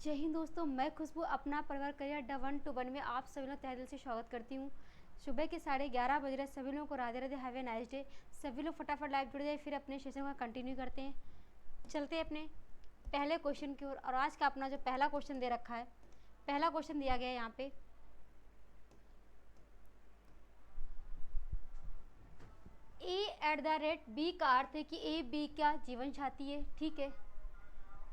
जय हिंद दोस्तों, मैं खुशबू अपना परिवार करियर अड्डा 1 to 1 में आप सभी लोग तहे दिल से स्वागत करती हूँ। सुबह के 11:30 बज रहे, सभी लोगों को Radhe Radhe, have a nice day. सभी लोग फटाफट लाइव जुड़ जाए, फिर अपने सेशन को कंटिन्यू करते हैं। चलते हैं अपने पहले क्वेश्चन की ओर। और आज का अपना जो पहला क्वेश्चन दे रखा है, पहला क्वेश्चन दिया गया है यहाँ पे, A@B का अर्थ है कि ए बी का जीवन साथी है। ठीक है,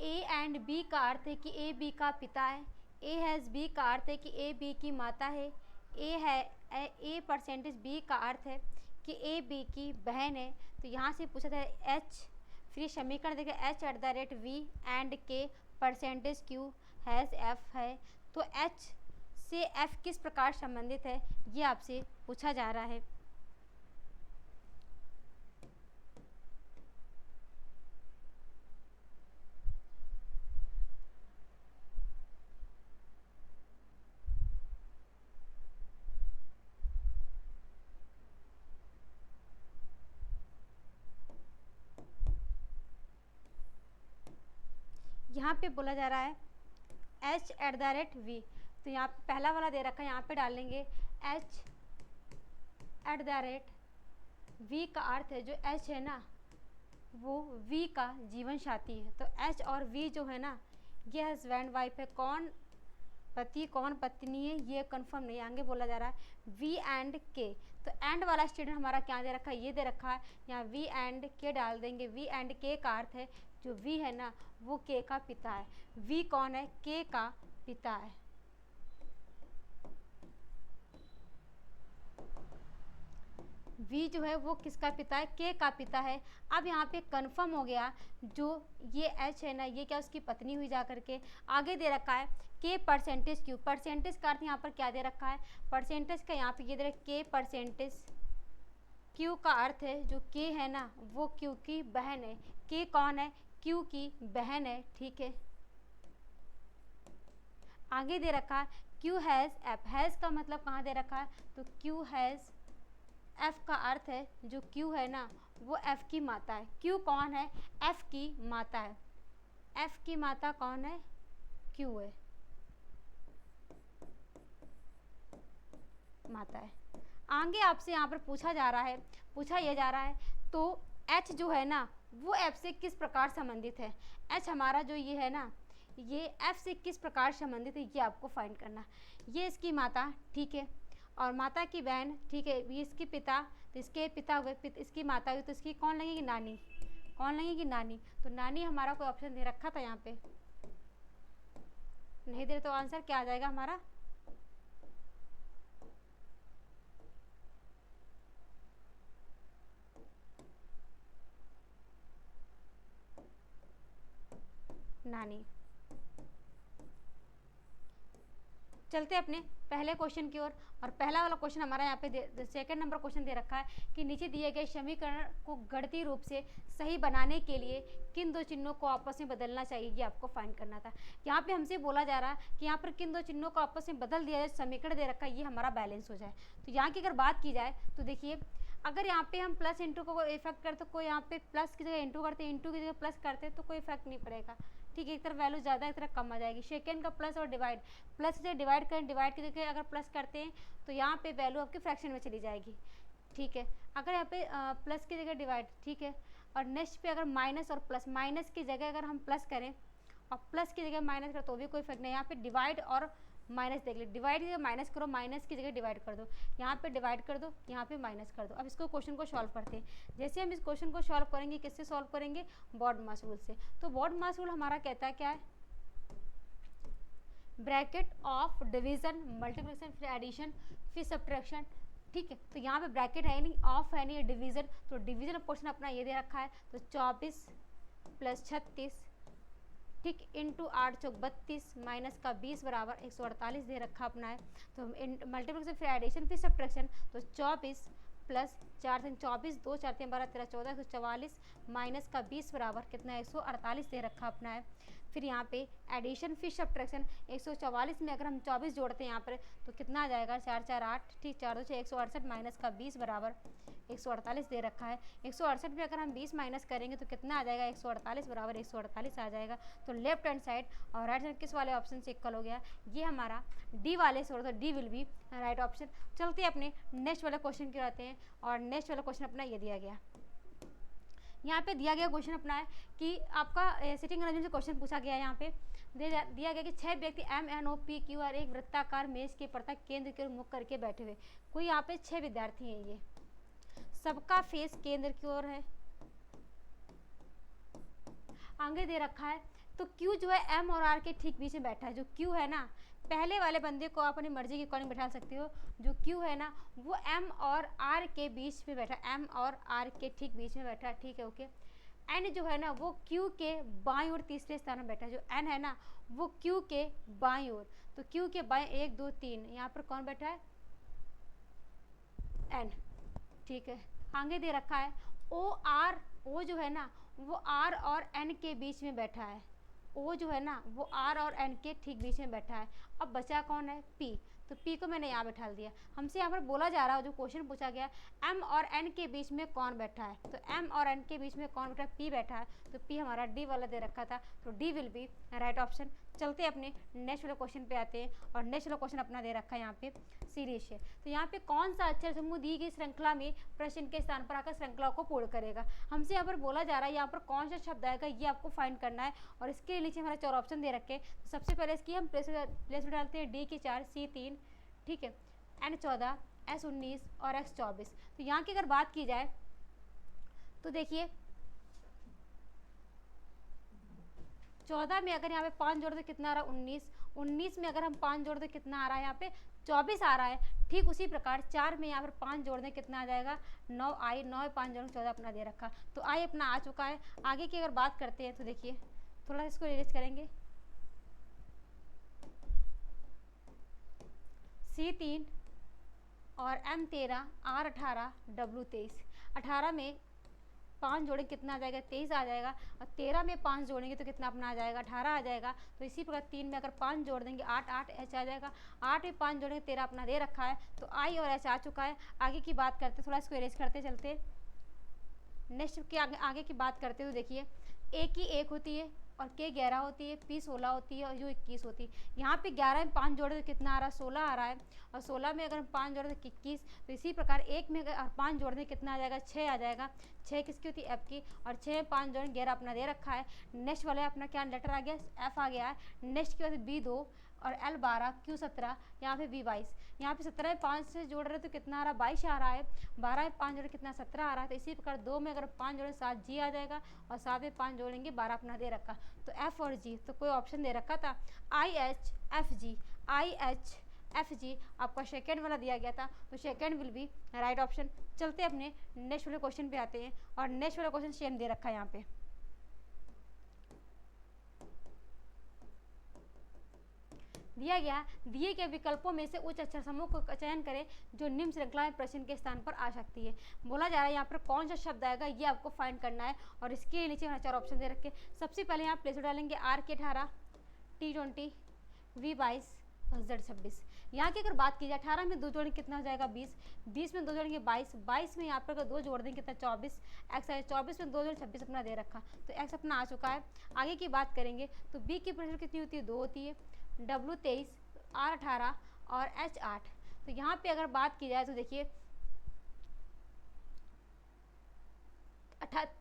ए एंड बी का अर्थ है कि ए बी का पिता है। ए हैज़ बी का अर्थ है कि ए बी की माता है। ए परसेंटेज बी का अर्थ है कि ए बी की बहन है। तो यहाँ से पूछा था एच, फिर समीकरण देखिए H@V एंड के परसेंटेज क्यू हैज़ एफ है। तो एच से एफ किस प्रकार संबंधित है, ये आपसे पूछा जा रहा है। यहाँ पे बोला जा रहा है H@V। तो यहाँ पे पहला वाला दे रखा है, यहाँ पे डालेंगे H@V का अर्थ है, जो H है ना वो V का जीवन साथी है। तो H और V जो है ना, ये हस्बैंड वाइफ है। कौन पति कौन पत्नी है ये कंफर्म नहीं, आगे बोला जा रहा है V एंड K। तो एंड वाला स्टेटमेंट हमारा क्या दे रखा है, ये दे रखा है, यहाँ V एंड K डाल देंगे। V एंड K का अर्थ है जो V है ना वो K का पिता है। V कौन है, K का पिता है। V जो है वो किसका पिता है, K का पिता है। अब यहाँ पे कंफर्म हो गया, जो ये H है ना ये क्या उसकी पत्नी हुई जा करके। आगे दे रखा है K परसेंटेज Q। परसेंटेज का अर्थ यहाँ पर क्या दे रखा है, परसेंटेज का यहाँ पे ये दे रखा है K परसेंटेज Q का अर्थ है जो K है ना वो Q की बहन है। K कौन है, Q की बहन है। ठीक है, आगे दे रखा है Q हैज़ F। हैज़ का मतलब कहाँ दे रखा है, तो Q हैज़ F का अर्थ है जो Q है ना वो F की माता है। Q कौन है, F की माता है। F की माता कौन है, Q है, माता है। आगे आपसे यहाँ पर पूछा ये जा रहा है तो H जो है ना वो F से किस प्रकार संबंधित है। H हमारा जो ये है ना ये F से किस प्रकार संबंधित है, ये आपको फाइंड करना। ये इसकी माता, ठीक है, और माता की बहन, ठीक है, ये इसके पिता, तो इसके पिता हुए, इसकी माता हुई, तो इसकी कौन लगेगी, नानी। कौन लगेगी, नानी। तो नानी हमारा कोई ऑप्शन दे रखा था, यहाँ पे नहीं दे रहे, तो आंसर क्या आ जाएगा हमारा, नानी। चलते अपने पहले क्वेश्चन की ओर। और पहला वाला क्वेश्चन हमारा यहाँ पे सेकंड नंबर क्वेश्चन दे रखा है कि नीचे दिए गए समीकरण को गणितीय रूप से सही बनाने के लिए किन दो चिन्हों को आपस में बदलना चाहिए, ये आपको फाइंड करना था। यहाँ पे हमसे बोला जा रहा है कि यहाँ पर किन दो चिन्हों को आपस में बदल दिया जाए, समीकरण दे रखा है ये हमारा बैलेंस हो जाए। तो यहाँ की अगर बात की जाए तो देखिए, अगर यहाँ पे हम प्लस इंटू को इफेक्ट करते, कोई यहाँ पे प्लस की जगह इंटू करते, इंटू की जगह प्लस करते, तो कोई इफेक्ट नहीं पड़ेगा। ठीक है, एक तरफ वैल्यू ज़्यादा एक तरफ कम आ जाएगी। सेकेंड का प्लस और डिवाइड, प्लस से डिवाइड करें, डिवाइड की जगह अगर प्लस करते हैं तो यहाँ पे वैल्यू आपकी फ्रैक्शन में चली जाएगी। ठीक है, अगर यहाँ पे प्लस की जगह डिवाइड, ठीक है, और नेक्स्ट पे अगर माइनस और प्लस, माइनस की जगह अगर हम प्लस करें और प्लस की जगह माइनस करें तो भी कोई इफेक्ट नहीं। यहाँ पे डिवाइड और माइनस देख ली, डिवाइड की जगह माइनस करो, माइनस की जगह डिवाइड कर दो, यहाँ पे डिवाइड कर दो, यहाँ पे माइनस कर दो। अब इसको क्वेश्चन को सॉल्व करते हैं। जैसे हम इस क्वेश्चन को सॉल्व करेंगे, किससे सॉल्व करेंगे, बॉड मास रूल से। तो बॉड मास रूल हमारा कहता है क्या है, ब्रैकेट ऑफ डिवीजन, मल्टीप्लिकेशन, फिर एडिशन, फिर सब्ट्रैक्शन। ठीक है, तो यहाँ पे ब्रैकेट है नहीं, ऑफ है नहीं, डिवीजन, तो डिवीजन पोर्शन अपना ये दे रखा है, तो 24 + 36, ठीक, इंटू 8 चौक 32 माइनस का 20 बराबर 148 दे रखा अपना है। तो मल्टीप्लिकेशन फिर एडिशन फिर सब्ट्रैक्शन, तो 24 + 4 3 24, 2 4 3 12 13 14 144 माइनस का 20 बराबर कितना है, 148 दे रखा अपना है। फिर यहाँ पे एडिशन फिर सब्ट्रैक्शन, 144 में अगर हम 24 जोड़ते हैं यहाँ पर तो कितना आ जाएगा, 4 4 8, ठीक, 4 2 6 168 माइनस का 20 बराबर 148 दे रखा है। 168 में अगर हम 20 माइनस करेंगे तो कितना आ जाएगा, 148 बराबर 148 आ जाएगा। तो लेफ्ट हैंड साइड और राइट हैंड किस वाले ऑप्शन से इक्वल हो गया, ये हमारा डी वाले से, तो D will be right option. चलते अपने नेक्स्ट वाले क्वेश्चन की आते हैं, और नेक्स्ट वाला क्वेश्चन अपना ये दिया गया, यहाँ पे दिया गया क्वेश्चन अपना है कि आपका सिटिंग अरेंजमेंट से क्वेश्चन पूछा गया है। यहाँ पे दिया गया कि 6 व्यक्ति MNOPQR एक वृत्ताकार मेज के प्रत्येक केंद्र की ओर मुख करके बैठे हुए। कोई यहाँ पे 6 विद्यार्थी हैं, ये सबका फेस केंद्र की ओर है, आगे दे रखा है। तो Q जो है M और R के ठीक बीच में बैठा है। जो Q है ना, पहले वाले बंदे को आप अपनी मर्जी के अकॉर्डिंग बैठा सकते हो। जो Q है ना वो M और R के बीच में बैठा, M और R के ठीक बीच में बैठा है, ठीक है, ओके। N जो है ना वो Q के बाईं ओर तीसरे स्थान में बैठा है। जो N है ना वो Q के बाईं ओर, तो Q के बाईं 1 2 3, यहाँ पर कौन बैठा है, N, ठीक है। आगे दे रखा है O जो है ना वो R और N के बीच में बैठा है। O जो है ना वो R और N के ठीक बीच में बैठा है। अब बचा कौन है, P, तो P को मैंने यहाँ बैठा दिया। हमसे यहाँ पर बोला जा रहा है, जो क्वेश्चन पूछा गया M और N के बीच में कौन बैठा है, तो M और N के बीच में कौन बैठा है, P बैठा है। तो P हमारा D वाला दे रखा था, तो D will be right option. चलते अपने नेक्स्ट वाले क्वेश्चन पे आते हैं, और नेक्स्ट वाला क्वेश्चन अपना दे रखा है यहाँ पे सीरीज है। तो यहाँ पे कौन सा अक्षर समूह दी गई श्रृंखला में प्रश्न के स्थान पर आकर श्रृंखला को पूर्ण करेगा। हमसे यहाँ पर बोला जा रहा है यहाँ पर कौन सा शब्द आएगा, ये आपको फाइंड करना है। और इसके नीचे हमारे 4 ऑप्शन दे रखे हैं। तो सबसे पहले इसकी हम प्लेस में डालते हैं, D की 4, C 3, ठीक है, N 14, S 19 और X 24। तो यहाँ की अगर बात की जाए तो देखिए 14 में अगर यहाँ पे 5 जोड़ दे कितना आ रहा है, 19। 19 में अगर हम 5 जोड़ दे कितना आ रहा है, यहाँ पे 24 आ रहा है। ठीक उसी प्रकार 4 में यहाँ पर 5 जोड़ दे कितना आ जाएगा, 9 आई, 9 5 जोड़ 14 अपना दे रखा। तो आई अपना आ चुका है। आगे की अगर बात करते हैं तो देखिए थोड़ा इसको इरेज करेंगे, C 3 और M 13, R 18, W 23। 18 में 5 जोड़ेंगे कितना आ जाएगा, 23 आ जाएगा। और 13 में 5 जोड़ेंगे तो कितना अपना आ जाएगा, 18 आ जाएगा। तो इसी प्रकार 3 में अगर 5 जोड़ देंगे 8 8 H आ जाएगा। 8 में 5 जोड़ेंगे 13 अपना दे रखा है। तो I और H आ चुका है। आगे की बात करते, थोड़ा इसको इरेज करते चलते, नेक्स्ट की आगे की बात करते तो देखिए A की 1 होती है और K 11 होती है, P 16 होती है और U 21 होती है। यहाँ पे 11 में 5 जोड़े तो कितना आ रहा है, 16 आ रहा है। और 16 में अगर हम 5 जोड़े तो 21। तो इसी प्रकार 1 में अगर 5 जोड़ दें कितना आ जाएगा, 6 आ जाएगा। 6 किसकी होती है, F की। और 6 में 5 जोड़े 11 अपना दे रखा है। नेक्स्ट वाले अपना क्या लेटर आ गया, F आ गया है। नेक्स्ट की बात है B 2 और L 12, Q 17, यहाँ पे B 22। यहाँ पे 17 में 5 से जोड़ रहे तो कितना आ रहा है, 22 आ रहा है। 12 में 5 जोड़े कितना, 17 आ रहा है। तो इसी प्रकार 2 में अगर 5 जोड़े 7 G आ जाएगा। और 7 में 5 जोड़ेंगे 12 अपना दे रखा। तो F और G, तो कोई ऑप्शन दे रखा था I H F G, I H F G आपका सेकेंड वाला दिया गया था। तो second will be right option. चलते अपने नेक्स्ट वाले क्वेश्चन पे आते हैं, और नेक्स्ट वाला क्वेश्चन सेम दे रखा है यहाँ पे। दिया गया दिए गए विकल्पों में से उच्च अक्षर समूह का चयन करें जो निम्न श्रृंखला में प्रश्न के स्थान पर आ सकती है। बोला जा रहा है यहाँ पर कौन सा शब्द आएगा, ये आपको फाइंड करना है। और इसके नीचे हमारे 4 ऑप्शन दे रखे। सबसे पहले यहाँ प्लेस डालेंगे R के 18, T 20, V 22 और Z 26। यहाँ की अगर बात की जाए 18 में 2 जोड़ेंगे कितना हो जाएगा, 20। 20 में 2 जोड़ेंगे 22। 22 में यहाँ पर अगर 2 जोड़ देंगे कितना, 24। X आए 24 में 2 जोड़े 26 अपना दे रखा। तो X अपना आ चुका है। आगे की बात करेंगे तो B की प्रेशर कितनी होती है, 2 होती है। W 23, R 18 और H 8। तो यहाँ पे अगर बात की जाए तो देखिए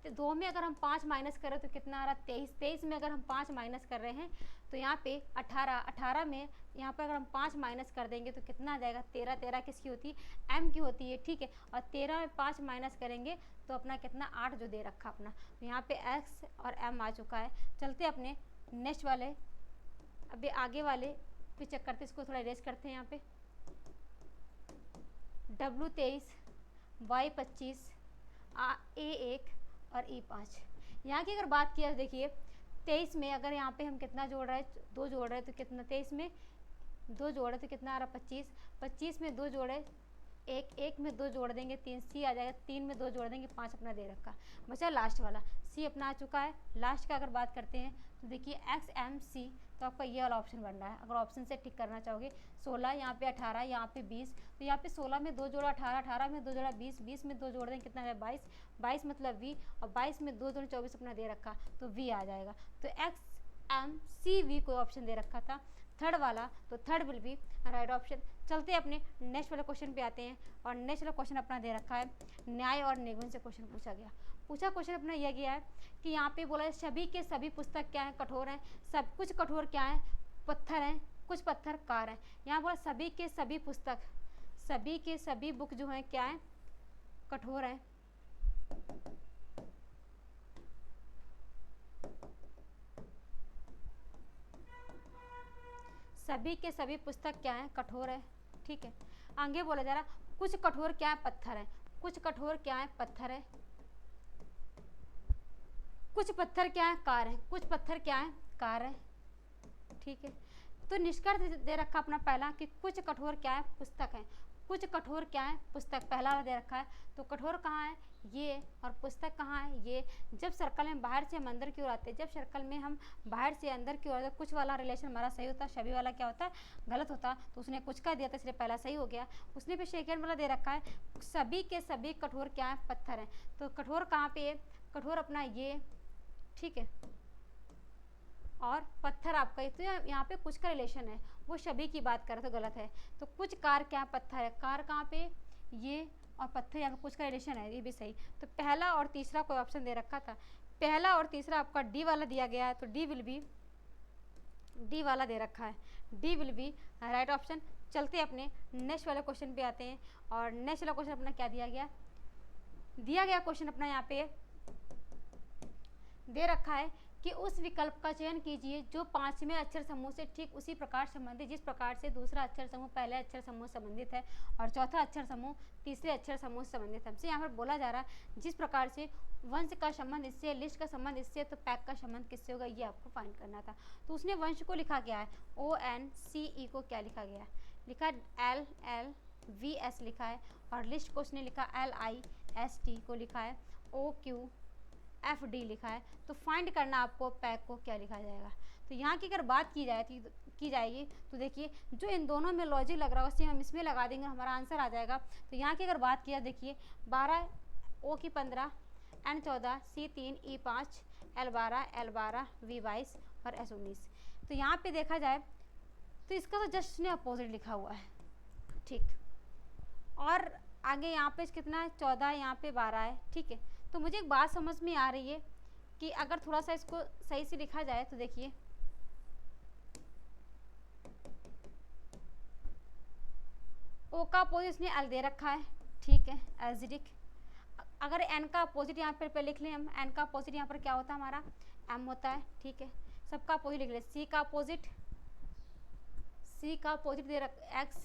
2 में अगर हम 5 माइनस करें तो कितना आ रहा है, 23। 23 में अगर हम 5 माइनस कर रहे हैं तो यहाँ पे 18। 18 में यहाँ पर अगर हम 5 माइनस कर देंगे तो कितना आ जाएगा, 13। 13 किसकी होती है, M की होती है, ठीक है। और 13 में 5 माइनस करेंगे तो अपना कितना, 8 जो दे रखा अपना। तो यहाँ पे X और M आ चुका है। चलते अपने नेक्स्ट वाले, अभी आगे वाले पे चेक करते, इसको थोड़ा इरेज करते हैं। यहाँ पे W 23, Y 25, A 1 और E 5। यहाँ की अगर बात किया देखिए 23 में अगर यहाँ पे हम कितना जोड़ रहे हैं, 2 जोड़ रहे हैं तो कितना, 23 में 2 जोड़े तो कितना आ रहा है, 25। 25 में 2 जोड़े एक एक में 2 जोड़ देंगे 3, सी आ जाएगा, 3 में 2 जोड़ देंगे 5 अपना दे रखा। बचा लास्ट वाला, सी अपना आ चुका है। लास्ट का अगर बात करते हैं तो देखिए एक्स एम सी, तो आपका ये वाला ऑप्शन बन रहा है। अगर ऑप्शन से टिक करना चाहोगे 16, यहाँ पे 18, यहाँ पे 20, तो यहाँ पे 16 में 2 जोड़ा 18, 18 में 2 जोड़ा 20, 20 में 2 जोड़ देंगे कितना है 22, 22 मतलब वी, और 22 में 2 जोड़ 24 अपना दे रखा, तो वी आ जाएगा। तो एक्स एम सी वी कोई ऑप्शन दे रखा था थर्ड वाला, तो third will be right option. चलते अपने नेक्स्ट वाले क्वेश्चन पे आते हैं, और नेक्स्ट वाला क्वेश्चन अपना दे रखा है न्याय और निगमन से क्वेश्चन पूछा गया। क्वेश्चन अपना यह गया है कि यहाँ पे बोला है सभी के सभी पुस्तक क्या है, कठोर हैं। सब कुछ कठोर क्या है, पत्थर हैं, कुछ पत्थर कार हैं। यहाँ बोला सभी के सभी पुस्तक, सभी के सभी बुक जो हैं क्या है, कठोर हैं। सभी के सभी पुस्तक क्या है, कठोर है, ठीक है। आगे बोला जा रहा कुछ कठोर क्या है, पत्थर है। कुछ कठोर क्या है, पत्थर है। कुछ पत्थर क्या है, कार है। कुछ पत्थर क्या है, कार है, ठीक है। तो निष्कर्ष दे रखा अपना पहला कि कुछ कठोर क्या है, पुस्तक है। कुछ कठोर क्या है, पुस्तक, पहला वाला दे रखा है। तो कठोर कहाँ है, ये, और पुस्तक कहाँ है, ये। जब सर्कल में बाहर से हम अंदर की ओर आते हैं, जब सर्कल में हम बाहर से अंदर की ओर आते हैं, कुछ वाला रिलेशन हमारा सही होता है, सभी वाला क्या होता है, गलत होता। तो उसने कुछ का दिया था, इसलिए पहला सही हो गया। उसने फिर सेकेंड वाला दे रखा है सभी के सभी कठोर क्या है, पत्थर है। तो कठोर कहाँ पे है, कठोर अपना ये, ठीक है, और पत्थर आपका। तो यहाँ पे कुछ का रिलेशन है, वो सभी की बात कर रहा तो गलत है। तो कुछ कार क्या पत्थर है, कार कहाँ पे, ये, और पत्थर यहाँ पे कुछ का रिलेशन है, ये भी सही। तो पहला और तीसरा कोई ऑप्शन दे रखा था, पहला और तीसरा आपका डी वाला दिया गया है। तो डी विल बी, डी वाला दे रखा है, D will be right option. चलते अपने नेक्स्ट वाले क्वेश्चन पे आते हैं, और नेक्स्ट वाला क्वेश्चन अपना क्या दिया गया, दिया गया क्वेश्चन अपना यहाँ पे दे रखा है कि उस विकल्प का चयन कीजिए जो पांचवें अक्षर समूह से ठीक उसी प्रकार संबंधित जिस प्रकार से दूसरा अक्षर समूह पहले अक्षर समूह से संबंधित है, और चौथा अक्षर समूह तीसरे अक्षर समूह से संबंधित है। हमसे यहाँ पर बोला जा रहा है जिस प्रकार से वंश का संबंध इससे, लिस्ट का संबंध इससे, तो पैक का संबंध किससे होगा, ये आपको फाइंड करना था। तो उसने वंश को लिखा गया है ONCE को क्या लिखा गया है, लिखा LLVS लिखा है, और लिस्ट को उसने लिखा LIST को लिखा है, OQFD लिखा है। तो फाइंड करना आपको पैक को क्या लिखा जाएगा। तो यहाँ की अगर बात की जाएगी तो देखिए जो इन दोनों में लॉजिक लग रहा है उसे हम इसमें लगा देंगे, हमारा आंसर आ जाएगा। तो यहाँ की अगर बात किया देखिए 12 O की 15 N 14 C 3 E 5 L 12 L 12 V 22 और S 19। तो यहाँ पे देखा जाए तो इसका तो जस्ट ने अपोजिट लिखा हुआ है, ठीक। और आगे यहाँ पे कितना है 14, यहाँ पे 12 है, ठीक है। तो मुझे एक बात समझ में आ रही है कि अगर थोड़ा सा इसको सही से लिखा जाए तो देखिए ओ का अपोजिट इसने एल दे रखा है, ठीक है, एल्जिडिक। अगर एन का अपोजिट यहाँ पर लिख लें हम, एन का अपोजिट यहाँ पर क्या होता है हमारा, एम होता है, ठीक है। सबका अपोजिट लिख लें, सी का अपोजिट दे रखा एक्स,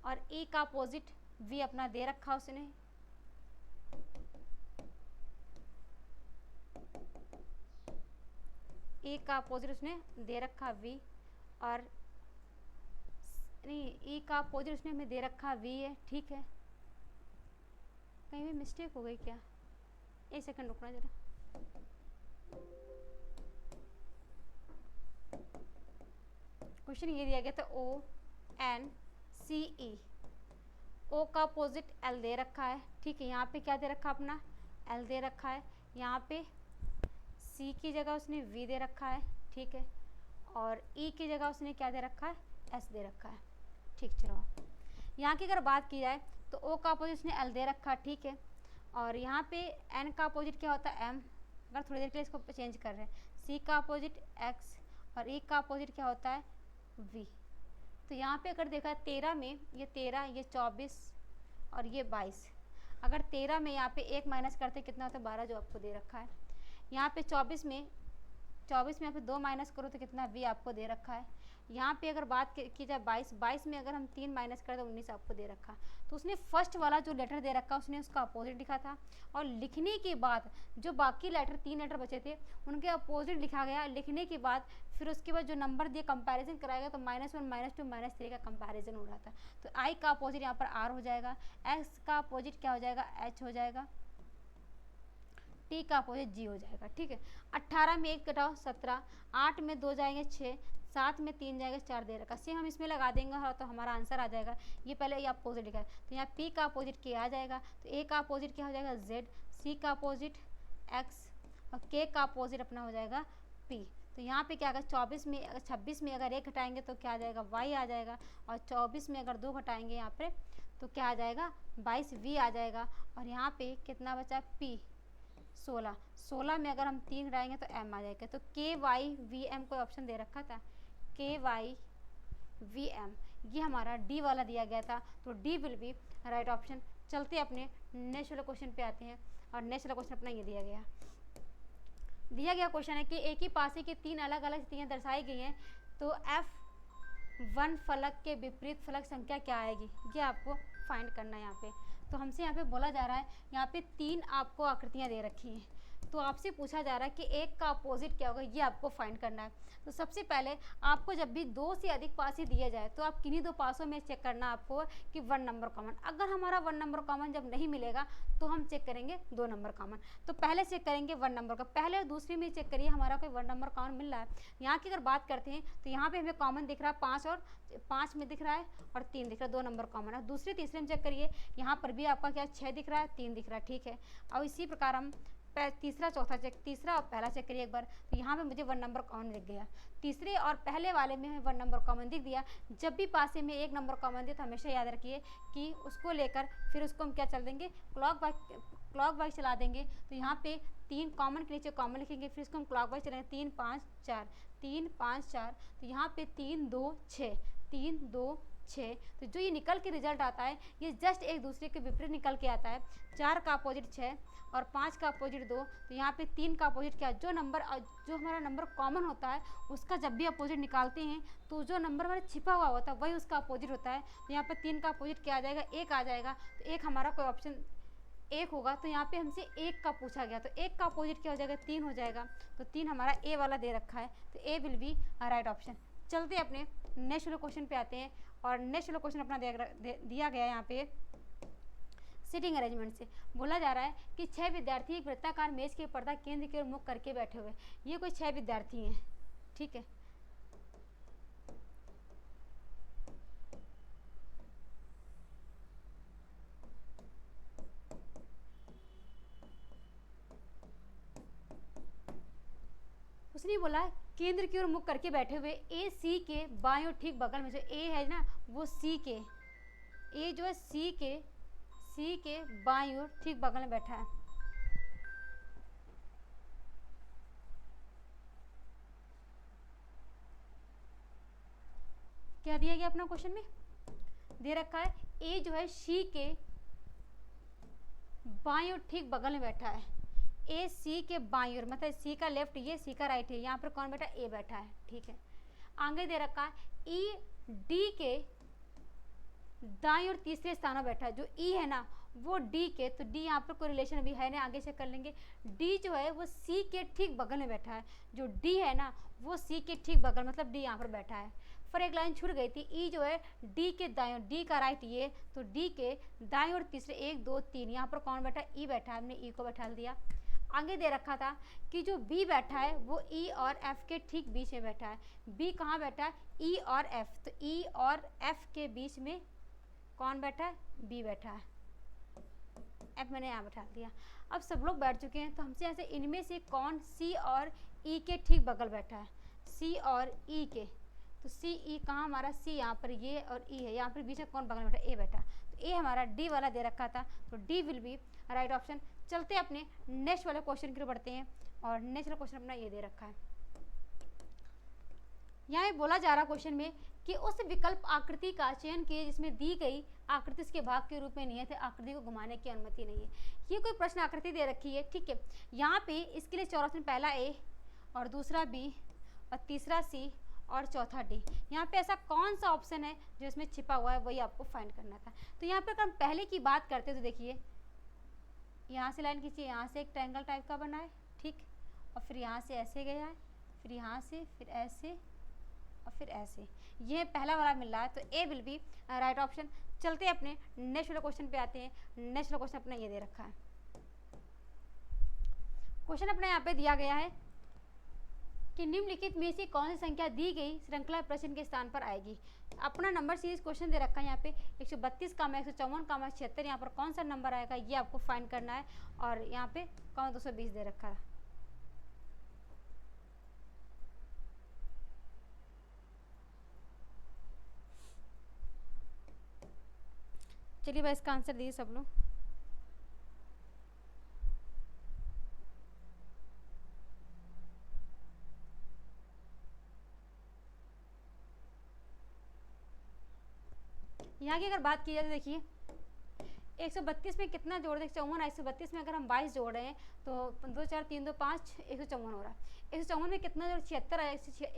और ई का अपोजिट वी अपना दे रखा उसने, ई का अपोजिट उसने दे रखा वी, और नहीं ई का अपोजिट उसने हमें दे रखा वी है, ठीक है। कहीं भी मिस्टेक हो गई क्या, एक सेकंड रुकना जरा। क्वेश्चन ये दिया गया था ONCE, ओ का अपोजिट एल दे रखा है, ठीक है। यहाँ पे क्या दे रखा अपना, एल दे रखा है। यहाँ पे सी की जगह उसने वी दे रखा है, ठीक है, और ई की जगह उसने क्या दे रखा है, एस दे रखा है, ठीक। चलो यहाँ की अगर बात की जाए तो ओ का अपोजिट उसने एल दे रखा है, ठीक है। और यहाँ पे एन का अपोजिट क्या होता है, एम। अगर थोड़ी देर के लिए इसको चेंज कर रहे हैं, सी का अपोजिट एक्स, और ई का अपोजिट क्या होता है, वी। तो यहाँ पे अगर देखा 13 में ये 13, ये 24 और ये 22, अगर 13 में यहाँ पे एक माइनस करते कितना होता है 12 जो आपको दे रखा है। यहाँ पे 24 में 24 में यहाँ पे 2 माइनस करो तो कितना v आपको दे रखा है। यहाँ पे अगर बात की जाए 22 में अगर हम 3 माइनस करें तो 19 आपको दे रखा। तो उसने फर्स्ट वाला जो लेटर दे रखा उसने उसका अपोजिट लिखा था, और लिखने के बाद जो बाकी लेटर 3 लेटर बचे थे उनके अपोजिट लिखा गया। लिखने के बाद फिर उसके बाद जो नंबर दिए कंपैरिजन कराएगा तो -1 -2 -3 का कंपैरिजन हो रहा था। तो I का अपोजिट यहाँ पर R हो जाएगा, X का अपोजिट क्या हो जाएगा, H हो जाएगा, T का अपोजिट G हो जाएगा। ठीक है, 18 में 1 घटाओ 17, 8 में 2 जाएंगे 6, 7 में 3 जाएगा 4 दे रखा। सेम हम इसमें लगा देंगे तो हमारा आंसर आ जाएगा। ये पहले ये अपोजिट लिखा है तो यहाँ P का अपोजिट K आ जाएगा, तो A का अपोजिट क्या हो जाएगा Z, C का अपोजिट X और K का अपोजिट अपना हो जाएगा P। तो यहाँ पे क्या आएगा 26 में अगर 1 घटाएंगे तो क्या आ जाएगा Y आ जाएगा, और 24 में अगर 2 घटाएंगे यहाँ पे तो क्या आ जाएगा 22V आ जाएगा। और यहाँ पे कितना बचा P 16 में अगर हम 3 घटाएंगे तो M आ जाएगा। तो KYVM कोई ऑप्शन दे रखा था, KYVM ये हमारा D वाला दिया गया था, तो D will be right option. चलते अपने नेक्स्ट वाले क्वेश्चन पे आते हैं, और नेक्स्ट वाला क्वेश्चन अपना ये दिया गया क्वेश्चन है कि एक ही पासे की 3 अलग अलग स्थितियाँ दर्शाई गई हैं, तो F1 फलक के विपरीत फलक संख्या क्या आएगी, ये आपको फाइंड करना है। यहाँ पे तो हमसे यहाँ पे बोला जा रहा है, यहाँ पे 3 आपको आकृतियाँ दे रखी हैं, तो आपसे पूछा जा रहा है कि एक का अपोजिट क्या होगा, ये आपको फाइंड करना है। तो सबसे पहले आपको जब भी 2 से अधिक पास ही दिए जाए तो आप किन्हीं 2 पासों में चेक करना आपको कि 1 नंबर कॉमन। अगर हमारा 1 नंबर कॉमन जब नहीं मिलेगा तो हम चेक करेंगे 2 नंबर कॉमन। तो पहले चेक करेंगे 1 नंबर का, पहले और दूसरी में चेक करिए हमारा कोई 1 नंबर कॉमन मिल रहा है। यहाँ की अगर बात करते हैं तो यहाँ पे हमें कॉमन दिख रहा है 5 में दिख रहा है और 3 दिख रहा है, 2 नंबर कॉमन है। दूसरे तीसरे में चेक करिए, यहाँ पर भी आपका क्या 6 दिख रहा है, 3 दिख रहा है। ठीक है, और इसी प्रकार हम तीसरा और पहला चेक करिए एक बार, तो यहाँ पे मुझे 1 नंबर कॉमन दिख गया। तीसरे और पहले वाले में हमें 1 नंबर कॉमन दिख दिया। जब भी पासे में 1 नंबर कॉमन दिया तो हमेशा याद रखिए कि उसको लेकर फिर उसको हम क्या चल देंगे, क्लॉक वाइज चला देंगे। तो यहाँ पे 3 कॉमन के नीचे कॉमन लिखेंगे, फिर इसको हम क्लॉक वाइज चलाएंगे, 3 5 4 3 5 4। तो यहाँ पे 3 2 6 3 2 6। तो जो ये निकल के रिजल्ट आता है ये जस्ट एक दूसरे के विपरीत निकल के आता है। 4 का अपोजिट 6 और 5 का अपोजिट 2। तो यहाँ पे 3 का अपोजिट क्या, जो हमारा नंबर कॉमन होता है उसका जब भी अपोजिट निकालते हैं तो जो नंबर हमारा छिपा हुआ होता है वही उसका अपोजिट होता है। तो यहाँ पे 3 का अपोजिट क्या आ जाएगा, 1 आ जाएगा। तो 1 हमारा कोई ऑप्शन 1 होगा। तो यहाँ पे हमसे 1 का पूछा गया, तो 1 का अपोजिट क्या हो जाएगा, 3 हो जाएगा। तो 3 हमारा ए वाला दे रखा है, तो ए विल बी राइट ऑप्शन। चलते अपने नेक्स्ट वाले क्वेश्चन पे आते हैं, और नेक्स्ट वाला क्वेश्चन अपना दिया गया है यहाँ पे सीटिंग अरेंजमेंट से। बोला जा रहा है कि 6 विद्यार्थी एक वृत्ताकार मेज के पर्दा केंद्र की ओर मुख करके बैठे हुए। ये कोई 6 विद्यार्थी हैं, ठीक है। उसने बोला केंद्र की ओर मुख करके बैठे हुए, ए सी के बाएं और ठीक बगल में, जो ए है ना वो सी के, ए जो है सी के बाएं ओर ठीक बगल में बैठा है। क्या दिया गया अपना क्वेश्चन में दे रखा है, ए जो है सी के बाएं और ठीक बगल में बैठा है। ए सी के बाईं ओर, मतलब सी का लेफ्ट, ये सी का राइट है। यहाँ पर कौन बैठा, ए बैठा है, ठीक है। आगे दे रखा है ई डी के दाईं और तीसरे स्थान पर बैठा है। जो ई है ना वो डी के, तो डी यहाँ पर कोई रिलेशन अभी है ना, आगे से कर लेंगे। डी जो है वो सी के ठीक बगल में बैठा है। जो डी है ना वो सी के ठीक बगल, मतलब डी यहाँ पर बैठा है। पर एक लाइन छूट गई थी, ई जो है डी के दाएं, डी का राइट ये, तो डी के दाएं और तीसरे 1 2 3, यहाँ पर कौन बैठा है, ई बैठा है। हमने ई को बैठा दिया। आगे दे रखा था कि जो बी बैठा है वो ई और एफ के ठीक बीच में बैठा है। बी कहाँ बैठा है, ई और एफ, तो ई और एफ के बीच में कौन बैठा है, बी बैठा है। एफ मैंने यहाँ बैठा दिया। अब सब लोग बैठ चुके हैं, तो हमसे ऐसे इनमें से कौन सी और ई के ठीक बगल बैठा है, सी और ई के। तो सी ई कहाँ, हमारा सी यहाँ पर ये और ई है, यहाँ पर बीच में कौन बगल में बैठा, ए बैठा। तो ए हमारा डी वाला दे रखा था, तो D will be right option. चलते अपने नेक्स्ट वाले क्वेश्चन की ओर बढ़ते हैं, और नेक्स्ट वाला क्वेश्चन अपना ये दे रखा है। यहाँ बोला जा रहा क्वेश्चन में कि उस विकल्प आकृति का चयन किए जिसमें दी गई आकृति इसके भाग के रूप में नियत है, आकृति को घुमाने की अनुमति नहीं है। ये कोई प्रश्न आकृति दे रखी है, ठीक है। यहाँ पे इसके लिए चौरस में पहला ए और दूसरा बी और तीसरा सी और चौथा डी। यहाँ पे ऐसा कौन सा ऑप्शन है जो इसमें छिपा हुआ है, वही आपको फाइंड करना था। तो यहाँ पे अगर हम पहले की बात करते हैं तो देखिए यहाँ से लाइन खींचिए, यहाँ से एक ट्रायंगल टाइप का बना है, ठीक, और फिर यहाँ से ऐसे गया है, फिर यहाँ से, फिर ऐसे और फिर ऐसे, ये पहला वाला मिल रहा है, तो ए विल बी राइट ऑप्शन। चलते हैं अपने नेक्स्ट वाले क्वेश्चन पे आते हैं। नेक्स्ट वाला क्वेश्चन अपना ये दे रखा है, क्वेश्चन अपने यहाँ पे दिया गया है कि निम्नलिखित में से कौन सी संख्या दी गई श्रृंखला प्रश्न के स्थान पर आएगी। अपना नंबर सीरीज क्वेश्चन दे रखा है यहाँ पे 132 का 154 का 76, यहाँ पर कौन सा नंबर आएगा ये आपको फाइंड करना है, और यहाँ पे कौन 220 दे रखा है। चलिए भाई इसका आंसर दीजिए सब लोग। यहाँ की अगर बात की जाए तो देखिए 132 में कितना जोड़ दें, 54, 132 में अगर हम 22 जोड़ रहे हैं तो 2 4 3 2 5 154 हो रहा है। 154 में कितना जोड़ 76 आया,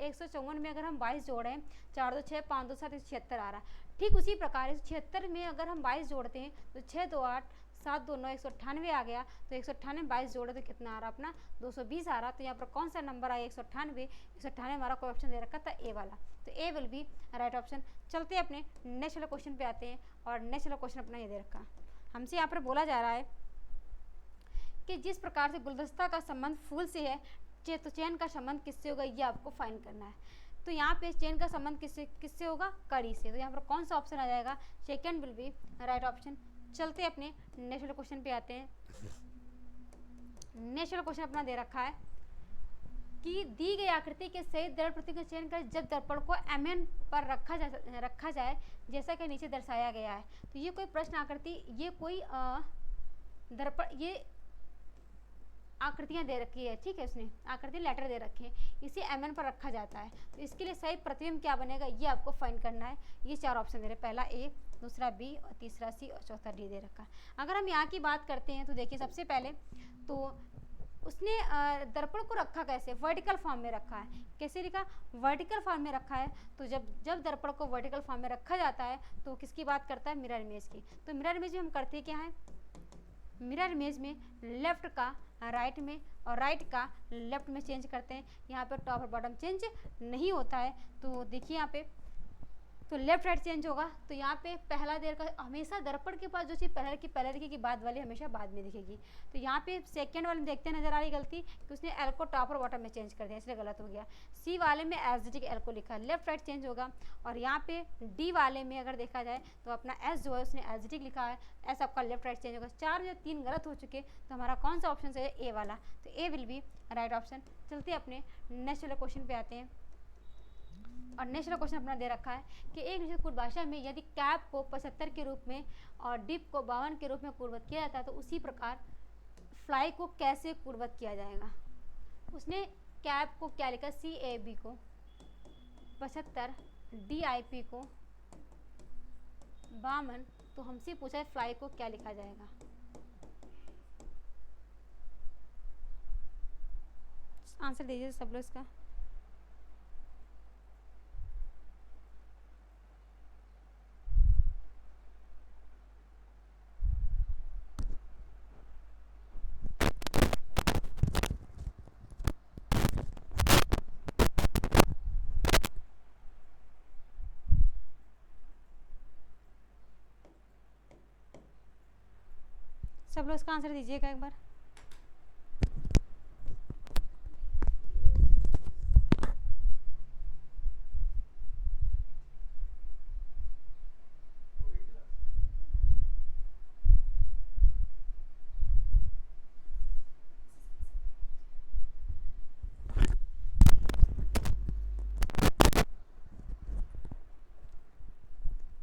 154 में अगर हम 22 जोड़ रहे हैं 4 2 6 5 2 7 176 आ रहा है। ठीक उसी प्रकार 176 में अगर हम 22 जोड़ते हैं तो 6 2 8 7 2 9 198 आ गया, तो 198 में 22 जोड़े तो कितना आ रहा अपना 220 आ रहा। तो यहाँ पर कौन सा नंबर आया 198 हमारा कोई ऑप्शन दे रखा था ए वाला, तो ए विल बी राइट ऑप्शन। चलते हैं अपने नेक्स्ट वाले क्वेश्चन पे आते हैं, और नेक्स्ट वाला क्वेश्चन अपना ये दे रखा हमसे यहाँ पर बोला जा रहा है कि जिस प्रकार से गुलदस्ता का संबंध फूल से है तो चैन का संबंध किससे होगा, ये आपको फाइंड करना है। तो यहाँ पे चैन का संबंध किससे होगा, कड़ी से। तो यहाँ पर कौन सा ऑप्शन आ जाएगा, second will be right option. चलते अपने नेक्स्ट वाले क्वेश्चन पे आते हैं। नेक्स्ट वाला क्वेश्चन अपना दे रखा है कि दी गई आकृति के सही दर्पण प्रतीक का चयन कर जब दर्पण को एमएन पर रखा जाए जैसा कि नीचे दर्शाया गया है। तो ये कोई प्रश्न आकृति, ये कोई दर्पण, ये आकृतियाँ दे रखी है, ठीक है, उसने आकृति लेटर दे रखे हैं, इसे एमएन पर रखा जाता है। तो इसके लिए सही प्रतिबिंब क्या बनेगा ये आपको फाइंड करना है। ये 4 ऑप्शन दे रहे हैं, पहला ए, दूसरा बी और तीसरा सी और चौथा डी दे रखा है। अगर हम यहाँ की बात करते हैं तो देखिए सबसे पहले तो उसने दर्पण को रखा कैसे, वर्टिकल फॉर्म में रखा है। कैसे लिखा, वर्टिकल फॉर्म में रखा है। तो जब दर्पण को वर्टिकल फॉर्म में रखा जाता है तो किसकी बात करता है, मिरर इमेज की। तो मिरर इमेज में हम करते क्या है, मिरर इमेज में लेफ्ट का राइट में और राइट का लेफ्ट में चेंज करते हैं। यहाँ पे टॉप और बॉटम चेंज नहीं होता है। तो देखिए यहाँ पे तो लेफ्ट राइट चेंज होगा। तो यहाँ पे पहला देर का हमेशा दर्पण के पास जो चीज़ पहले दिखेगी बाद वाली हमेशा बाद में दिखेगी। तो यहाँ पे सेकंड वाले में देखते नजर आ रही गलती कि उसने एल को टॉप और बॉटम में चेंज कर दिया, इसलिए गलत हो गया। सी वाले में एसडी एल को लिखा, लेफ्ट राइट चेंज होगा। और यहाँ पे डी वाले में अगर देखा जाए तो अपना एस जो है उसने एसडी लिखा है, एस आपका लेफ्ट राइट चेंज होगा। 4 या 3 गलत हो चुके, तो हमारा कौन सा ऑप्शन है, ए वाला। तो ए विल बी राइट ऑप्शन। चलते अपने नेक्स्ट वाले क्वेश्चन पे आते हैं। और नेक्स्ट क्वेश्चन अपना दे रखा है कि एक निश्चित कुट भाषा में यदि कैप को 75 के रूप में और डिप को 52 के रूप में पूर्ववत किया जाता है तो उसी प्रकार फ्लाई को कैसे पूर्ववत किया जाएगा। उसने कैप को क्या लिखा, CAB को 75, DIP को 52, तो हमसे पूछा है फ्लाई को क्या लिखा जाएगा। आंसर दीजिए सब लोग इसका। सब लोग इसका आंसर दीजिएगा एक बार।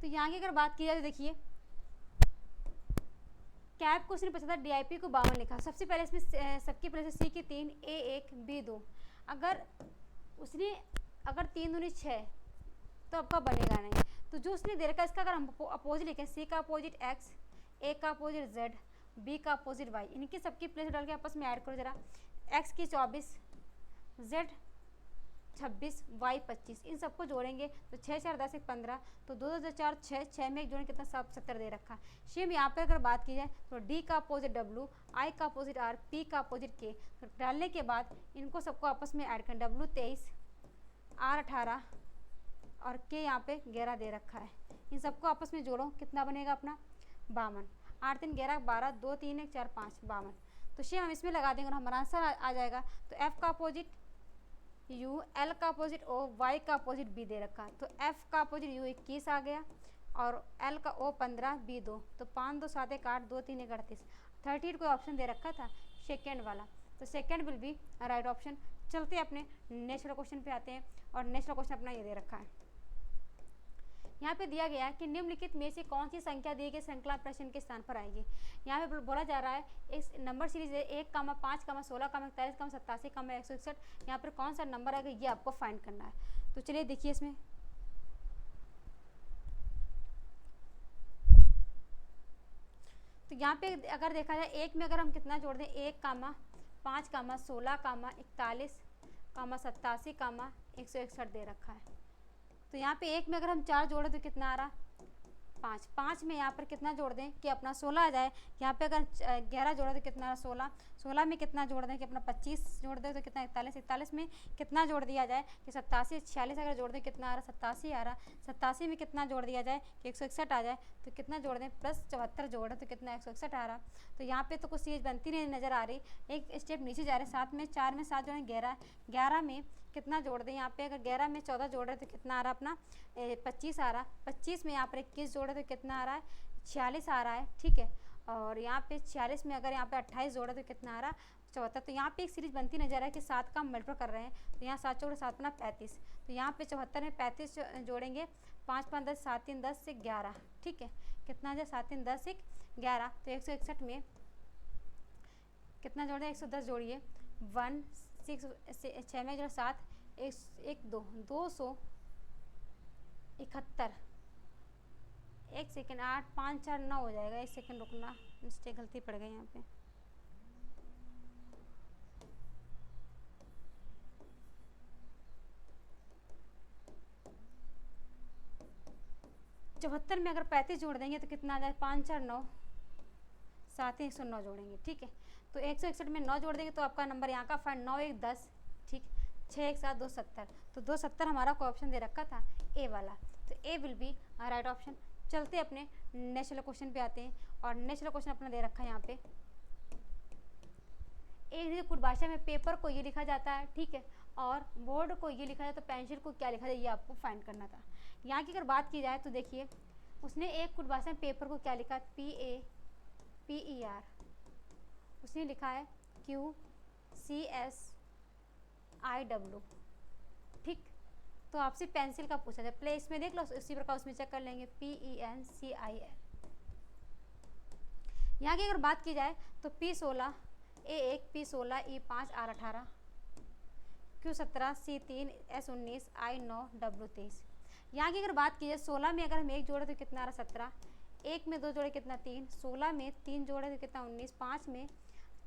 तो यहाँ की अगर बात की जाए तो देखिए कैप को उसने 75, DIP को 52 लिखा। सबसे पहले इसमें सबकी पहले से C की 3, A 1 B 2। अगर उसने 3 दूनी 6 तो आपका बनेगा नहीं। तो जो उसने दे रखा है इसका अगर हम अपोजिट लिखें, C का अपोजिट X, A का अपोजिट Z, B का अपोजिट Y, इनकी सबकी प्लेस डाल के आपस में ऐड करो जरा। X की 24, Z 26, Y 25, इन सबको जोड़ेंगे तो 6 4 10 1 15, तो 2 2 4 6, 6 में एक जोड़ेंगे कितना 70 दे रखा है। सेम यहाँ पर अगर बात की जाए तो D का अपोजिट W, I का अपोजिट R, P का अपोजिट K, तो डालने के बाद इनको सबको आपस में ऐड करें, W 23, R 18 और K यहाँ पे 11 दे रखा है। इन सबको आपस में जोड़ो, कितना बनेगा अपना 52, 8 3 11 12, 2 3 1 4 5, 52। तो सेम हम इसमें लगा देंगे और हमारा आंसर आ जाएगा। तो F का अपोजिट U, L का अपोजिट O, Y का अपोजिट B दे रखा है। तो F का अपोजिट U 21 आ गया और L का O 15, B 2, तो 5 2 7 1 8, 2 3 1 38, 38 कोई ऑप्शन दे रखा था सेकेंड वाला, तो second will be right option. चलते अपने नेक्स्ट क्वेश्चन पे आते हैं और नेक्स्ट क्वेश्चन अपना ये दे रखा है। यहाँ पे दिया गया है कि निम्नलिखित में से कौन सी संख्या दी गई श्रृंखला प्रश्न के स्थान पर आएगी। यहाँ पे बोला जा रहा है इस नंबर सीरीज है 1, 5, 16, 41, 87, 161, यहाँ पर कौन सा नंबर आएगा ये आपको फाइंड करना है। तो चलिए देखिए इसमें तो यहाँ पे अगर देखा जाए एक में अगर हम कितना जोड़ दें 1, 5, 16, 41, 87, 161 दे रखा है। तो यहाँ पे एक में अगर हम 4 जोड़े तो कितना आ रहा 5, 5 में यहाँ पर कितना जोड़ दें कि अपना 16 आ जाए। यहाँ पे अगर 11 जोड़े तो कितना आ रहा 16, 16 में कितना जोड़ दें कि अपना 25 जोड़ दें तो कितना 41, 41 में कितना जोड़ दिया जाए कि 87, 46 अगर जोड़ दें कितना आ रहा 87 आ रहा, 87 में कितना जोड़ दिया जाए कि 161 आ जाए, तो कितना जोड़ दें प्लस 74 जोड़े तो कितना 161 आ रहा। तो यहाँ पे तो कुछ चीज़ बनती नहीं नज़र आ रही, एक स्टेप नीचे जा रहे, 7 में 4 में 7 जोड़ें 11, 11 में कितना जोड़ दें यहाँ पे अगर 11 में 14 जोड़ रहे तो कितना आ रहा अपना 25 आ रहा, 25 में यहाँ पर 21 जोड़े तो कितना आ रहा है 46 आ रहा है, ठीक है। और यहाँ पे 46 में अगर यहाँ पे 28 जोड़े तो कितना आ रहा 74। तो यहाँ पे एक सीरीज बनती नजर है कि 7 का मल्टीपल कर रहे हैं, तो यहाँ 7 जोड़े 7 बना 35, तो यहाँ पे 74 में 35 जोड़ेंगे, 5 5 10, 7 3 10 से 11, ठीक है, कितना आ जाए 7 3 10 1 11, तो 161 में कितना जोड़े 110 जोड़िए 1 6 6 में जोड़ 7 1 2 271, एक सेकेंड 8 5 4 9 हो जाएगा, एक सेकेंड रुकना, मिस्टेक गलती पड़ गई यहाँ पे। चौहत्तर में अगर 35 जोड़ देंगे तो कितना आ जाए 5 4 9 7 109 जोड़ेंगे, ठीक है। तो 161 में 9 जोड़ देंगे तो आपका नंबर यहाँ का फाइंड 9 1 10, ठीक, 6 1 7 270, तो 270 हमारा कोई ऑप्शन दे रखा था ए वाला, तो ए विल बी राइट ऑप्शन। चलते अपने नेक्स्ट क्वेश्चन पे आते हैं और नेक्स्ट क्वेश्चन अपना दे रखा है यहाँ पे। एक कुछ भाषा में पेपर को ये लिखा जाता है, ठीक है, और बोर्ड को ये लिखा जाता है, तो पेंसिल को क्या लिखा जाए ये आपको फाइंड करना था। यहाँ की अगर बात की जाए तो देखिए उसने एक कुछ भाषा में पेपर को क्या लिखा PAPER, उसने लिखा है QCSIW, ठीक। तो आपसे पेंसिल का पूछा जाए, प्ले इसमें देख लो, इसी प्रकार उसमें चेक कर लेंगे PENCIL। यहाँ की अगर बात की जाए तो P16 A1, P16 E5 R18, Q17 C3 S19 I9 W23। यहाँ की अगर बात की जाए 16 में अगर हम 1 जोड़े तो कितना आ रहा 17, 1 में 2 जोड़े कितना 3, 16 में 3 जोड़े तो कितना 19, 5 में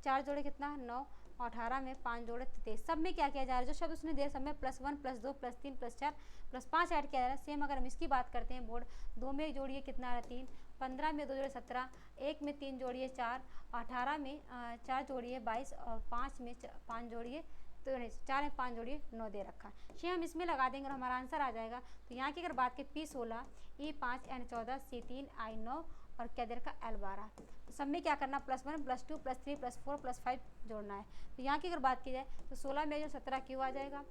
4 जोड़े कितना 9, 18 में 5 जोड़े 23। सब में क्या किया जा रहा है, जो शब्द उसने दिया सब में +1 +2 +3 +4 +5 ऐड किया जा रहा है। सेम अगर हम इसकी बात करते हैं बोर्ड, 2 में 1 जोड़िए कितना आ रहा 3, 15 में 2 जोड़े 17, 1 में 3 जोड़िए 4, 18 में 4 जोड़िए 22 और 5 में 5 जोड़िए तो 4 में 5 जोड़िए 9 दे रखा है। सेम हम इसमें लगा देंगे और हमारा आंसर आ जाएगा। तो यहाँ की अगर बात करें P16 E5 N14 C3 I9 और क्या दे रखा L12, तो सब में क्या करना +1 +2 +3 +4 +5 जोड़ना है। तो यहाँ की अगर बात की जाए तो 16 में जो 17 Q आ जाएगा,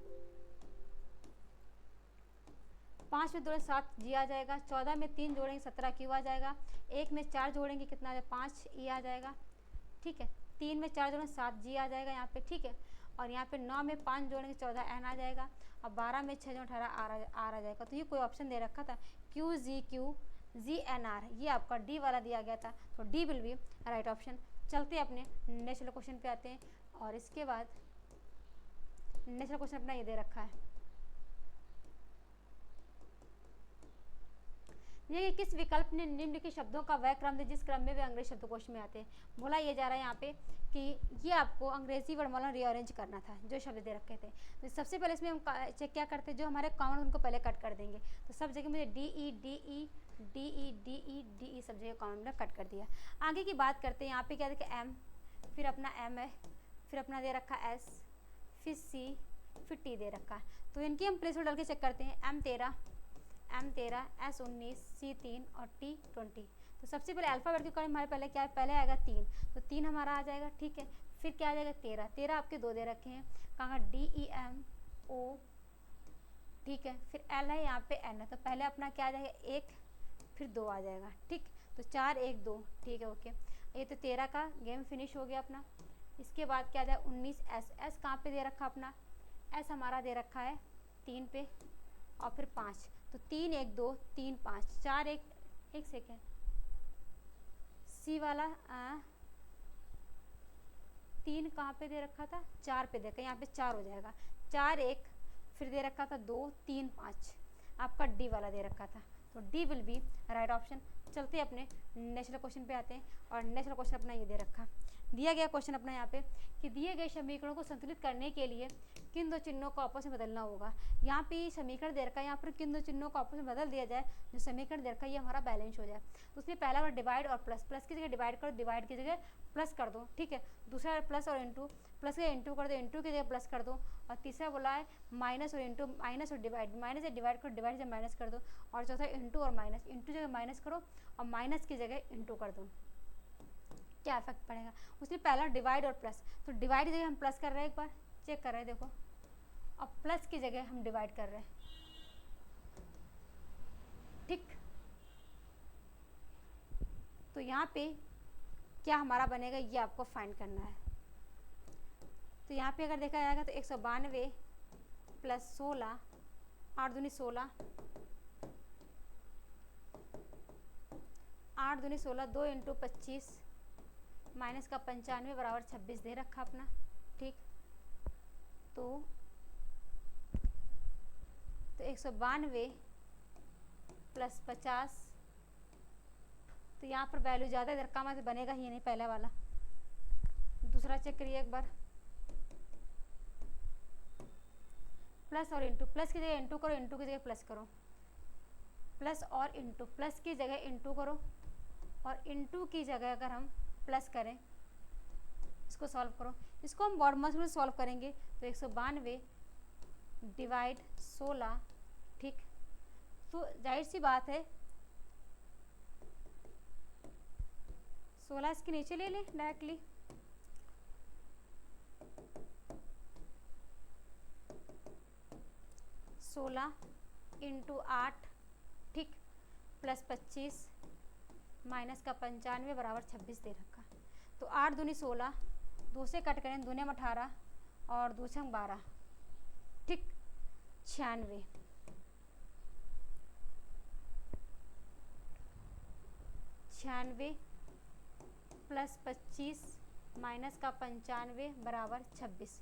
5 में 2 7 G आ जाएगा, 14 में 3 जोड़ेंगे 17 Q आ जाएगा, 1 में 4 जोड़ेंगे कितना आ जाएगा 5 E आ जाएगा, ठीक है, 3 में 4 जोड़ेंगे 7 G आ जाएगा यहाँ पे, ठीक है, और यहाँ पे 9 में 5 जोड़ेंगे 14 N आ जाएगा, और 12 में 6 जोड़ 18 R आ जाएगा। तो ये कोई ऑप्शन दे रखा था QGNR, ये आपका डी वाला दिया गया था, तो D will be right option. चलते अपने नेक्स्ट क्वेश्चन पे आते हैं और इसके बाद नेक्स्ट क्वेश्चन अपना ये दे रखा है। ये किस विकल्प ने निम्नलिखित शब्दों का वह क्रम दिया जिस क्रम में वे अंग्रेजी शब्दकोश में आते हैं। बोला ये जा रहा है यहाँ पे कि ये आपको अंग्रेजी वर्णमाला रीअरेंज करना था, जो शब्द दे रखे थे। तो सबसे पहले इसमें हम चेक क्या करते हैं, जो हमारे कॉमन उनको पहले कट कर देंगे। तो सब जगह मुझे D E D E D E D E D E सब जगह कॉमन में कट कर दिया। आगे की बात करते हैं, यहाँ पे क्या देखा एम, फिर अपना एम है, फिर अपना दे रखा एस, फिर सी, फिर टी दे रखा है। तो इनकी हम प्लेस डाल के चेक करते हैं। एम 13, एस 19, सी 3 और टी 20। तो सबसे पहले अल्फ़ाबेट के अकॉर्डिंग हमारे पहले क्या है, पहले आएगा 3, तो 3 हमारा आ जाएगा, ठीक है। फिर क्या आ जाएगा 13 आपके 2 दे रखे हैं, कहाँ डी ई एम ओ, ठीक है। फिर एल है, यहाँ पे एन है, तो पहले अपना क्या आ जाएगा 1, फिर 2 आ जाएगा, ठीक। तो 4 1 2, ठीक है, ओके। ये तो 13 का गेम फिनिश हो गया अपना। इसके बाद क्या आ जाएगा 19 एस, एस कहाँ पे दे रखा अपना, एस हमारा दे रखा है 3 पे और फिर 5, तो 3 1 2 3 5 4 1 सेकेंड, सी वाला 3 कहाँ पे दे रखा था, 4 पे देखा, यहाँ पे 4 हो जाएगा, 4 1, फिर दे रखा था 2 3 5, आपका डी वाला दे रखा था, तो D will be right option. चलते अपने नेक्स्ट क्वेश्चन पे आते हैं, और नेक्स्ट क्वेश्चन अपना ये दे रखा, दिया गया क्वेश्चन अपना यहाँ पे कि दिए गए समीकरणों को संतुलित करने के लिए किन दो चिन्हों को आपस में बदलना होगा। यहाँ पे समीकरण दे रखा है, यहाँ पर किन दो चिन्हों को आपस में बदल दिया जाए, जो समीकरण दे रखा है ये हमारा बैलेंस हो जाए। उसमें पहला बार डिवाइड और प्लस, प्लस की जगह डिवाइड करो, डिवाइड की जगह प्लस कर दो, ठीक है। दूसरा प्लस और इंटू, प्लस की जगह इंटू कर दो, इंटू की जगह प्लस कर दो। और तीसरा बोला है माइनस और इंटू, माइनस और डिवाइड, माइनस से डिवाइड करो, डिवाइड से माइनस कर दो। और चौथा इंटू और माइनस, इंटू जगह माइनस करो और माइनस की जगह इंटू कर दो, क्या इफेक्ट पड़ेगा। उसमें पहला डिवाइड और प्लस, तो डिवाइड की जगह हम प्लस कर रहे हैं, एक बार चेक कर रहे हैं, देखो, और प्लस की जगह हम डिवाइड कर रहे हैं, ठीक। तो यहाँ पे क्या हमारा बनेगा ये आपको फाइंड करना है। तो यहाँ पे अगर देखा जाएगा तो 192 प्लस 16, 8 दूनी 16, 8 दूनी 16, 2 इंटू 25 माइनस का 95 बराबर 26 दे रखा अपना, ठीक। तो 192 प्लस 50, तो यहाँ पर वैल्यू ज़्यादा इधर कम है, बनेगा ही नहीं पहला वाला। दूसरा चेक करिए एक बार, प्लस और इंटू, प्लस की जगह इंटू करो, इंटू की जगह प्लस करो, प्लस और इंटू, प्लस की जगह इंटू करो और इंटू की जगह अगर हम प्लस करें, इसको सॉल्व करो, इसको हम बॉडमॉस में सॉल्व करेंगे। तो 192 डिवाइड 16, ठीक। तो जाहिर सी बात है 16 इसके नीचे ले लें डायरेक्टली, सोलह इंटू 8, ठीक, प्लस 25 माइनस का 95 बराबर 26 दे रखा। तो 8 दूनी 16, 2 से कट करें, दूने में 18 और 2 से 12, ठीक, 96, 96 प्लस 25 माइनस का 95 बराबर 26।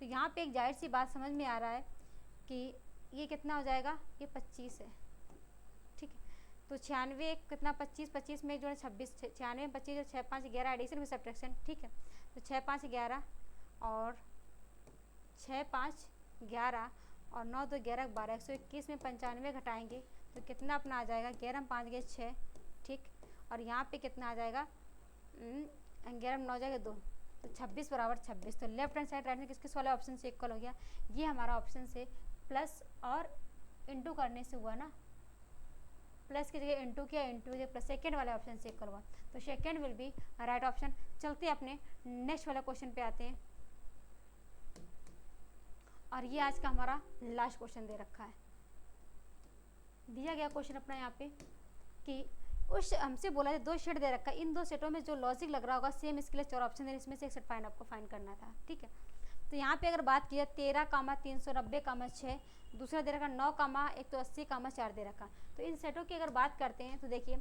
तो यहाँ पे एक जाहिर सी बात समझ में आ रहा है कि ये कितना हो जाएगा, ये 25 है, ठीक है। तो 96 कितना 25, 25 में एक जोड़े 26, 96 में 25 और 6 5 11 एडिशन में सब्ट्रैक्शन, ठीक है। तो 6 5 11 और 6 5 11 और 9 2 11 12, 121 में 95 घटाएंगे तो कितना अपना आ जाएगा, 11 5 गए 6, ठीक। और यहाँ पे कितना आ जाएगा, 11 में 9 जाएगा 2, तो 26 बराबर 26। तो लेफ्ट हैंड साइड राइट में किसके वाले ऑप्शन से इक्वल हो गया, ये हमारा ऑप्शन से प्लस और इंटू करने से हुआ ना, प्लस की जगह इंटू किया, इंटू की जगह प्लस, सेकेंड वाले ऑप्शन से इक्वल हुआ, तो second will be right option. चलते अपने नेक्स्ट वाले क्वेश्चन पे आते हैं, और ये आज का हमारा लास्ट क्वेश्चन दे रखा है। दिया गया क्वेश्चन अपना यहाँ पे कि उस हमसे बोला है 2 सेट दे रखा है, इन 2 सेटों में जो लॉजिक लग रहा होगा सेम, इसके लिए 4 ऑप्शन है, इसमें से एक सेट फाइंड आपको फाइंड करना था, ठीक है। तो यहाँ पे अगर बात की जाए 13, 390, 6, दूसरा दे रखा 9, 180, 4 दे रखा। तो इन सेटों की अगर बात करते हैं तो देखिए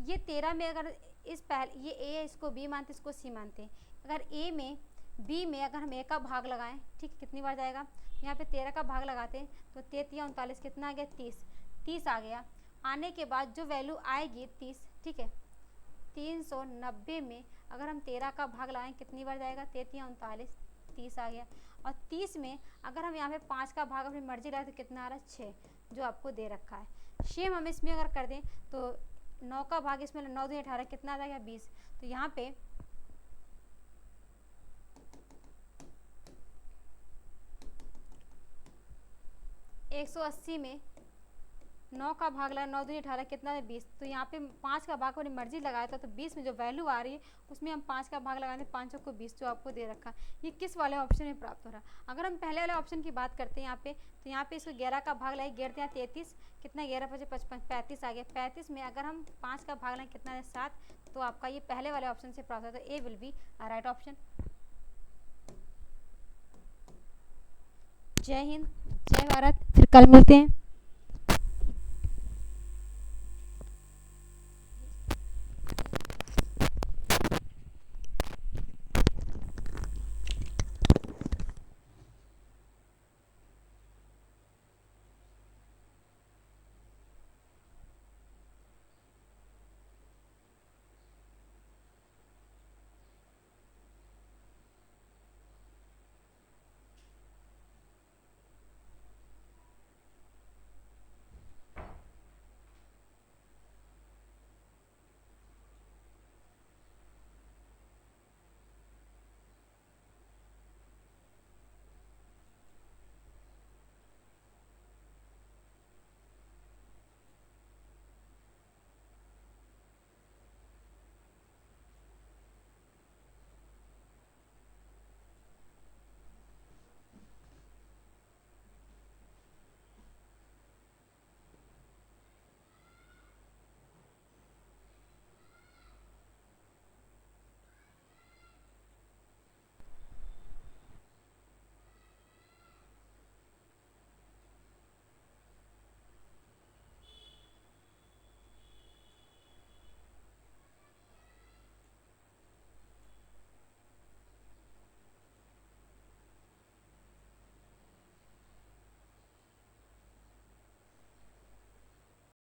ये 13 में अगर इस पहले ये ए है, इसको बी मानते, इसको सी मानते हैं। अगर ए में बी में अगर हम ए का भाग लगाएं, ठीक, कितनी बार जाएगा, यहाँ पे 13 का भाग लगाते हैं तो 33 39 कितना आ गया, 30 आ गया। आने के बाद जो वैल्यू आएगी 30, ठीक है, 390 में अगर हम 13 का भाग लगाएं कितनी बार जाएगा, 33 39, 30 आ गया। और 30 में अगर हम यहाँ पे 5 का भाग अपनी मर्जी लगाए तो कितना आ रहा है, 6, जो आपको दे रखा है। सेम हम इसमें अगर कर दें तो 9 का भाग इसमें 9 दूनी 18, कितना आ जाएगा, 20। तो यहाँ पे 180 में 9 का भाग लगा, 9 दूनी 18, कितना है, 20। तो यहाँ पे 5 का भाग अपनी मर्जी लगाया था, तो 20 में जो वैल्यू आ रही है उसमें हम 5 का भाग लगाते हैं, 5 को 20, जो आपको दे रखा है। ये किस वाले ऑप्शन में प्राप्त हो रहा है। अगर हम पहले वाले ऑप्शन की बात करते हैं यहाँ पे, तो यहाँ पे इसको 11 का भाग लगाए, 11 यहाँ 33, कितना 11 5 55, 35 आ गया। 35 में अगर हम 5 का भाग लगाएं कितना है, 7। तो आपका ये पहले वाले ऑप्शन से प्राप्त होता है, ए विल बी राइट ऑप्शन। जय हिंद, जय भारत, फिर कल मिलते हैं।